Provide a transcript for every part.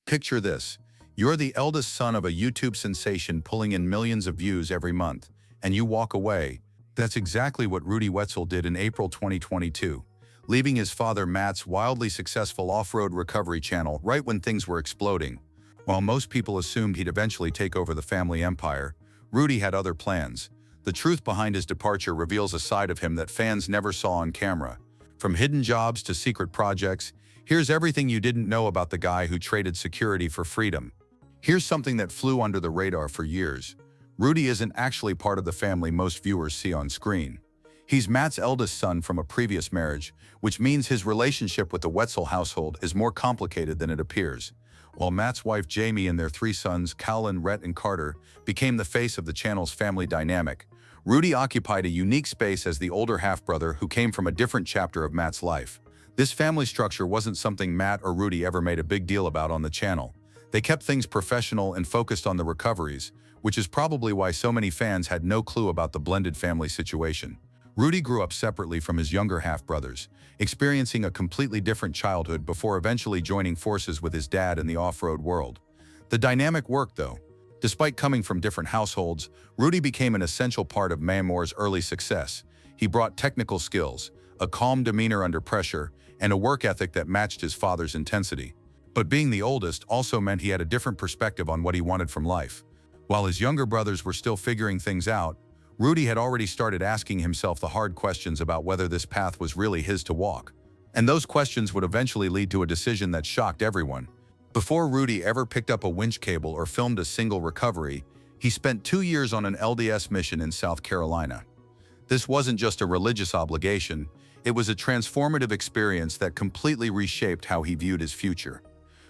Picture this. You're the eldest son of a YouTube sensation pulling in millions of views every month, and you walk away. That's exactly what Rudy Wetzel did in April 2022, leaving his father Matt's wildly successful off-road recovery channel right when things were exploding. While most people assumed he'd eventually take over the family empire, Rudy had other plans. The truth behind his departure reveals a side of him that fans never saw on camera. From hidden jobs to secret projects, here's everything you didn't know about the guy who traded security for freedom. Here's something that flew under the radar for years. Rudy isn't actually part of the family most viewers see on screen. He's Matt's eldest son from a previous marriage, which means his relationship with the Wetzel household is more complicated than it appears. While Matt's wife Jamie and their three sons, Callan, Rhett, and Carter, became the face of the channel's family dynamic, Rudy occupied a unique space as the older half-brother who came from a different chapter of Matt's life. This family structure wasn't something Matt or Rudy ever made a big deal about on the channel. They kept things professional and focused on the recoveries, which is probably why so many fans had no clue about the blended family situation. Rudy grew up separately from his younger half-brothers, experiencing a completely different childhood before eventually joining forces with his dad in the off-road world. The dynamic worked, though. Despite coming from different households, Rudy became an essential part of Mamor's early success. He brought technical skills, a calm demeanor under pressure, and a work ethic that matched his father's intensity. But being the oldest also meant he had a different perspective on what he wanted from life. While his younger brothers were still figuring things out, Rudy had already started asking himself the hard questions about whether this path was really his to walk. And those questions would eventually lead to a decision that shocked everyone. Before Rudy ever picked up a winch cable or filmed a single recovery, he spent 2 years on an LDS mission in South Carolina. This wasn't just a religious obligation, it was a transformative experience that completely reshaped how he viewed his future.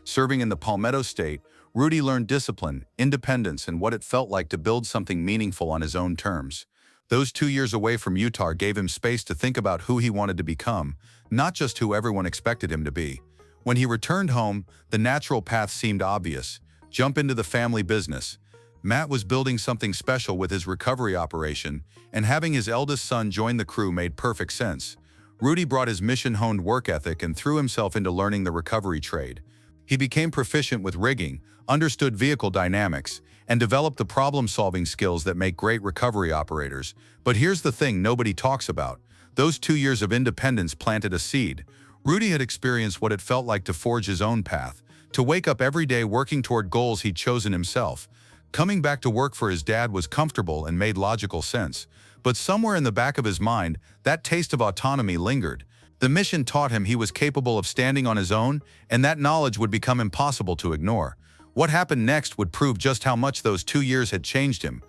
Serving in the Palmetto State, Rudy learned discipline, independence, and what it felt like to build something meaningful on his own terms. Those 2 years away from Utah gave him space to think about who he wanted to become, not just who everyone expected him to be. When he returned home, the natural path seemed obvious. Jump into the family business. Matt was building something special with his recovery operation, and having his eldest son join the crew made perfect sense. Rudy brought his mission-honed work ethic and threw himself into learning the recovery trade. He became proficient with rigging, understood vehicle dynamics, and developed the problem-solving skills that make great recovery operators. But here's the thing nobody talks about. Those 2 years of independence planted a seed. Rudy had experienced what it felt like to forge his own path, to wake up every day working toward goals he'd chosen himself. Coming back to work for his dad was comfortable and made logical sense. But somewhere in the back of his mind, that taste of autonomy lingered. The mission taught him he was capable of standing on his own, and that knowledge would become impossible to ignore. What happened next would prove just how much those 2 years had changed him.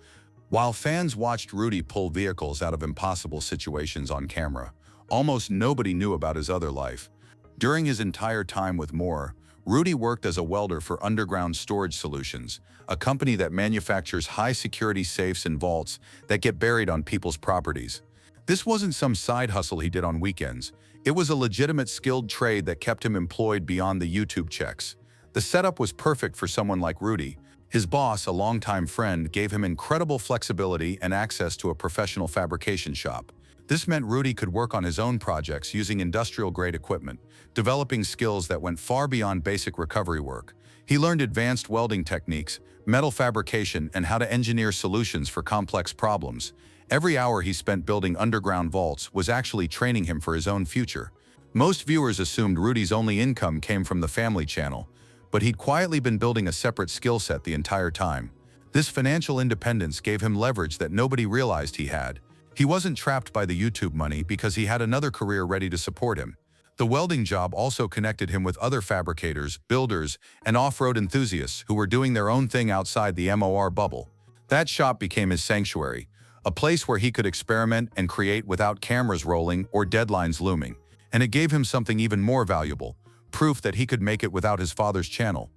While fans watched Rudy pull vehicles out of impossible situations on camera, almost nobody knew about his other life. During his entire time with Moore, Rudy worked as a welder for Underground Storage Solutions, a company that manufactures high-security safes and vaults that get buried on people's properties. This wasn't some side hustle he did on weekends. It was a legitimate skilled trade that kept him employed beyond the YouTube checks. The setup was perfect for someone like Rudy. His boss, a longtime friend, gave him incredible flexibility and access to a professional fabrication shop. This meant Rudy could work on his own projects using industrial-grade equipment, developing skills that went far beyond basic recovery work. He learned advanced welding techniques, metal fabrication, and how to engineer solutions for complex problems. Every hour he spent building underground vaults was actually training him for his own future. Most viewers assumed Rudy's only income came from the family channel, but he'd quietly been building a separate skill set the entire time. This financial independence gave him leverage that nobody realized he had. He wasn't trapped by the YouTube money because he had another career ready to support him. The welding job also connected him with other fabricators, builders, and off-road enthusiasts who were doing their own thing outside the MOR bubble. That shop became his sanctuary, a place where he could experiment and create without cameras rolling or deadlines looming. And it gave him something even more valuable, proof that he could make it without his father's channel.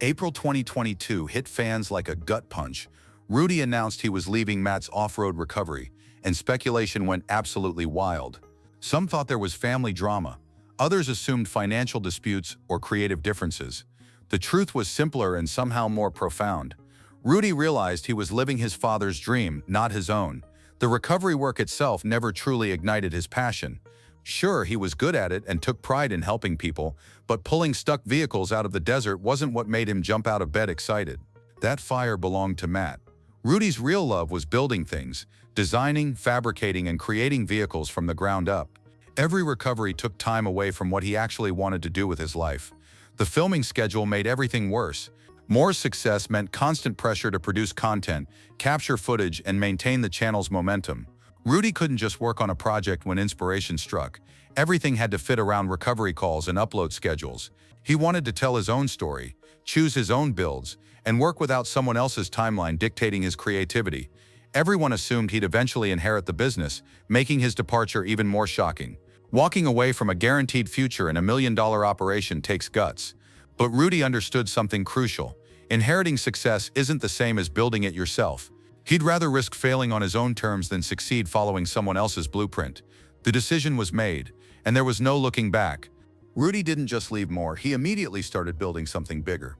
April 2022 hit fans like a gut punch. Rudy announced he was leaving Matt's off-road recovery, and speculation went absolutely wild. Some thought there was family drama. Others assumed financial disputes or creative differences. The truth was simpler and somehow more profound. Rudy realized he was living his father's dream, not his own. The recovery work itself never truly ignited his passion, Sure, he was good at it and took pride in helping people, but pulling stuck vehicles out of the desert wasn't what made him jump out of bed excited. That fire belonged to Matt. Rudy's real love was building things, designing, fabricating, and creating vehicles from the ground up. Every recovery took time away from what he actually wanted to do with his life. The filming schedule made everything worse. More success meant constant pressure to produce content, capture footage, and maintain the channel's momentum. Rudy couldn't just work on a project when inspiration struck. Everything had to fit around recovery calls and upload schedules. He wanted to tell his own story, choose his own builds, and work without someone else's timeline dictating his creativity. Everyone assumed he'd eventually inherit the business, making his departure even more shocking. Walking away from a guaranteed future in a million-dollar operation takes guts. But Rudy understood something crucial. Inheriting success isn't the same as building it yourself. He'd rather risk failing on his own terms than succeed following someone else's blueprint. The decision was made, and there was no looking back. Rudy didn't just leave more, he immediately started building something bigger.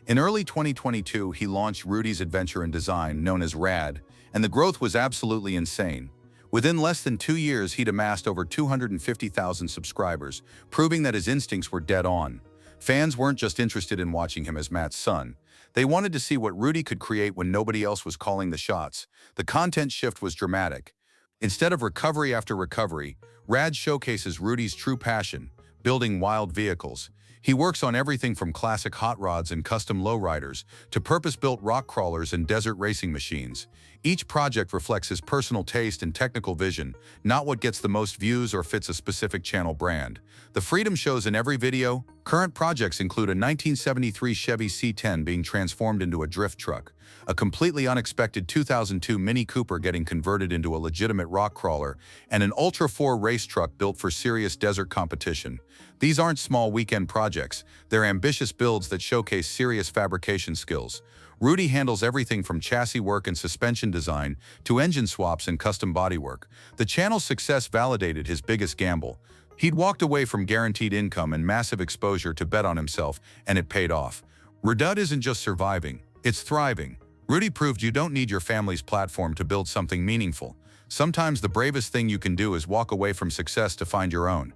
In early 2022, he launched Rudy's Adventure in Design, known as RAD, and the growth was absolutely insane. Within less than 2 years, he'd amassed over 250,000 subscribers, proving that his instincts were dead on. Fans weren't just interested in watching him as Matt's son. They wanted to see what Rudy could create when nobody else was calling the shots. The content shift was dramatic. Instead of recovery after recovery, RAD showcases Rudy's true passion, building wild vehicles. He works on everything from classic hot rods and custom lowriders to purpose-built rock crawlers and desert racing machines. Each project reflects his personal taste and technical vision, not what gets the most views or fits a specific channel brand. The freedom shows in every video. Current projects include a 1973 Chevy C10 being transformed into a drift truck, a completely unexpected 2002 Mini Cooper getting converted into a legitimate rock crawler, and an Ultra 4 race truck built for serious desert competition. These aren't small weekend projects, they're ambitious builds that showcase serious fabrication skills. Rudy handles everything from chassis work and suspension design to engine swaps and custom bodywork. The channel's success validated his biggest gamble. He'd walked away from guaranteed income and massive exposure to bet on himself, and it paid off. Redud isn't just surviving, it's thriving. Rudy proved you don't need your family's platform to build something meaningful. Sometimes the bravest thing you can do is walk away from success to find your own.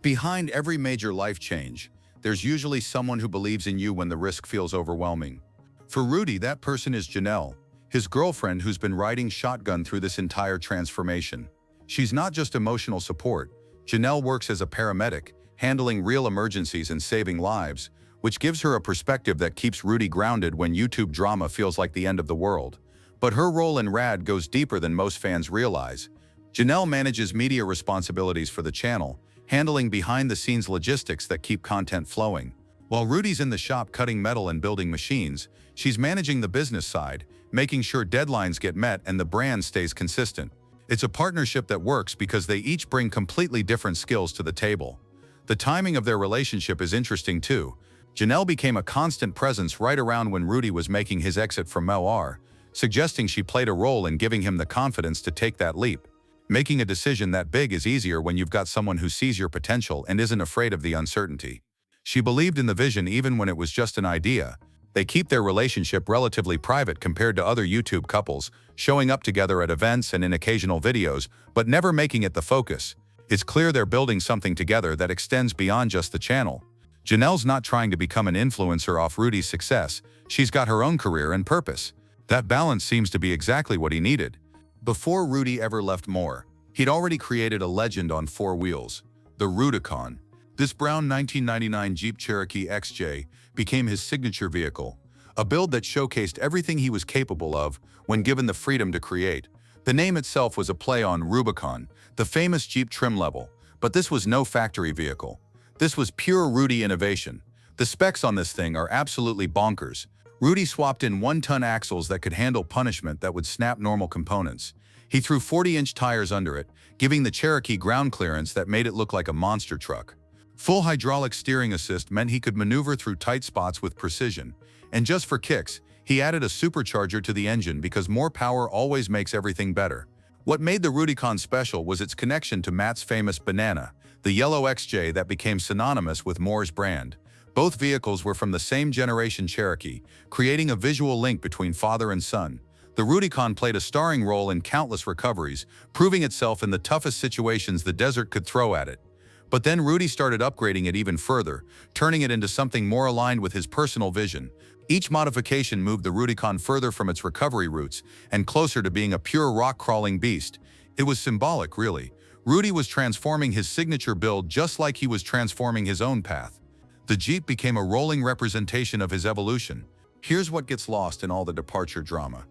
Behind every major life change, there's usually someone who believes in you when the risk feels overwhelming. For Rudy, that person is Janelle, his girlfriend who's been riding shotgun through this entire transformation. She's not just emotional support. Janelle works as a paramedic, handling real emergencies and saving lives, which gives her a perspective that keeps Rudy grounded when YouTube drama feels like the end of the world. But her role in RAD goes deeper than most fans realize. Janelle manages media responsibilities for the channel, handling behind-the-scenes logistics that keep content flowing. While Rudy's in the shop cutting metal and building machines, she's managing the business side, making sure deadlines get met and the brand stays consistent. It's a partnership that works because they each bring completely different skills to the table. The timing of their relationship is interesting too. Janelle became a constant presence right around when Rudy was making his exit from MOR, suggesting she played a role in giving him the confidence to take that leap. Making a decision that big is easier when you've got someone who sees your potential and isn't afraid of the uncertainty. She believed in the vision even when it was just an idea. They keep their relationship relatively private compared to other YouTube couples, showing up together at events and in occasional videos, but never making it the focus. It's clear they're building something together that extends beyond just the channel. Janelle's not trying to become an influencer off Rudy's success. She's got her own career and purpose. That balance seems to be exactly what he needed. Before Rudy ever left MOR, he'd already created a legend on 4 wheels, the Rudicon. This brown 1999 Jeep Cherokee XJ became his signature vehicle, a build that showcased everything he was capable of when given the freedom to create. The name itself was a play on Rubicon, the famous Jeep trim level, but this was no factory vehicle. This was pure Rudy innovation. The specs on this thing are absolutely bonkers. Rudy swapped in 1-ton axles that could handle punishment that would snap normal components. He threw 40-inch tires under it, giving the Cherokee ground clearance that made it look like a monster truck. Full hydraulic steering assist meant he could maneuver through tight spots with precision. And just for kicks, he added a supercharger to the engine because more power always makes everything better. What made the Rudicon special was its connection to Matt's famous Banana, the yellow XJ that became synonymous with MOR's brand. Both vehicles were from the same generation Cherokee, creating a visual link between father and son. The Rudicon played a starring role in countless recoveries, proving itself in the toughest situations the desert could throw at it. But then Rudy started upgrading it even further, turning it into something more aligned with his personal vision. Each modification moved the Rudicon further from its recovery roots and closer to being a pure rock-crawling beast. It was symbolic, really. Rudy was transforming his signature build just like he was transforming his own path. The Jeep became a rolling representation of his evolution. Here's what gets lost in all the departure drama.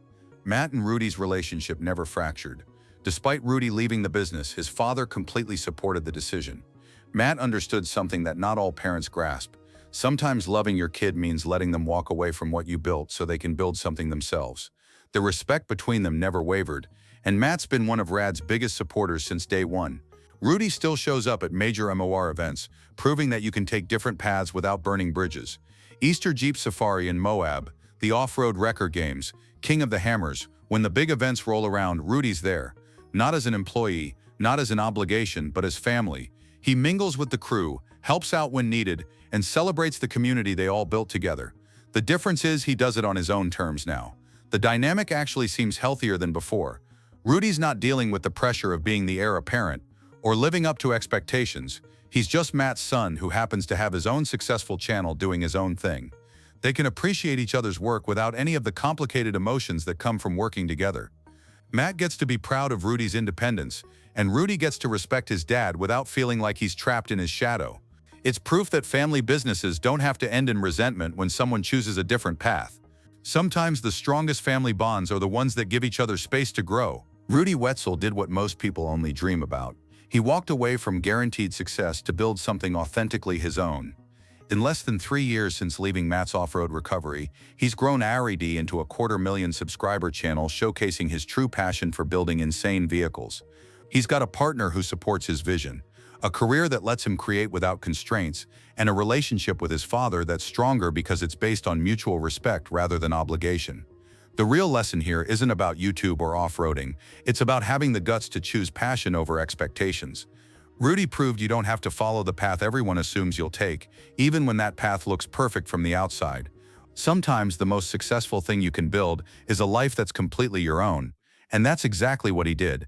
Matt and Rudy's relationship never fractured. Despite Rudy leaving the business, his father completely supported the decision. Matt understood something that not all parents grasp. Sometimes loving your kid means letting them walk away from what you built so they can build something themselves. The respect between them never wavered, and Matt's been one of Rad's biggest supporters since day one. Rudy still shows up at major MOR events, proving that you can take different paths without burning bridges. Easter Jeep Safari in Moab, the off-road record games, King of the Hammers. When the big events roll around, Rudy's there. Not as an employee, not as an obligation, but as family. He mingles with the crew, helps out when needed, and celebrates the community they all built together. The difference is he does it on his own terms now. The dynamic actually seems healthier than before. Rudy's not dealing with the pressure of being the heir apparent or living up to expectations. He's just Matt's son who happens to have his own successful channel doing his own thing. They can appreciate each other's work without any of the complicated emotions that come from working together. Matt gets to be proud of Rudy's independence, and Rudy gets to respect his dad without feeling like he's trapped in his shadow. It's proof that family businesses don't have to end in resentment when someone chooses a different path. Sometimes the strongest family bonds are the ones that give each other space to grow. Rudy Wetzel did what most people only dream about. He walked away from guaranteed success to build something authentically his own. In less than 3 years since leaving Matt's off-road recovery, he's grown RED into a 250,000 subscriber channel showcasing his true passion for building insane vehicles. He's got a partner who supports his vision, a career that lets him create without constraints, and a relationship with his father that's stronger because it's based on mutual respect rather than obligation. The real lesson here isn't about YouTube or off-roading, it's about having the guts to choose passion over expectations. Rudy proved you don't have to follow the path everyone assumes you'll take, even when that path looks perfect from the outside. Sometimes the most successful thing you can build is a life that's completely your own, and that's exactly what he did.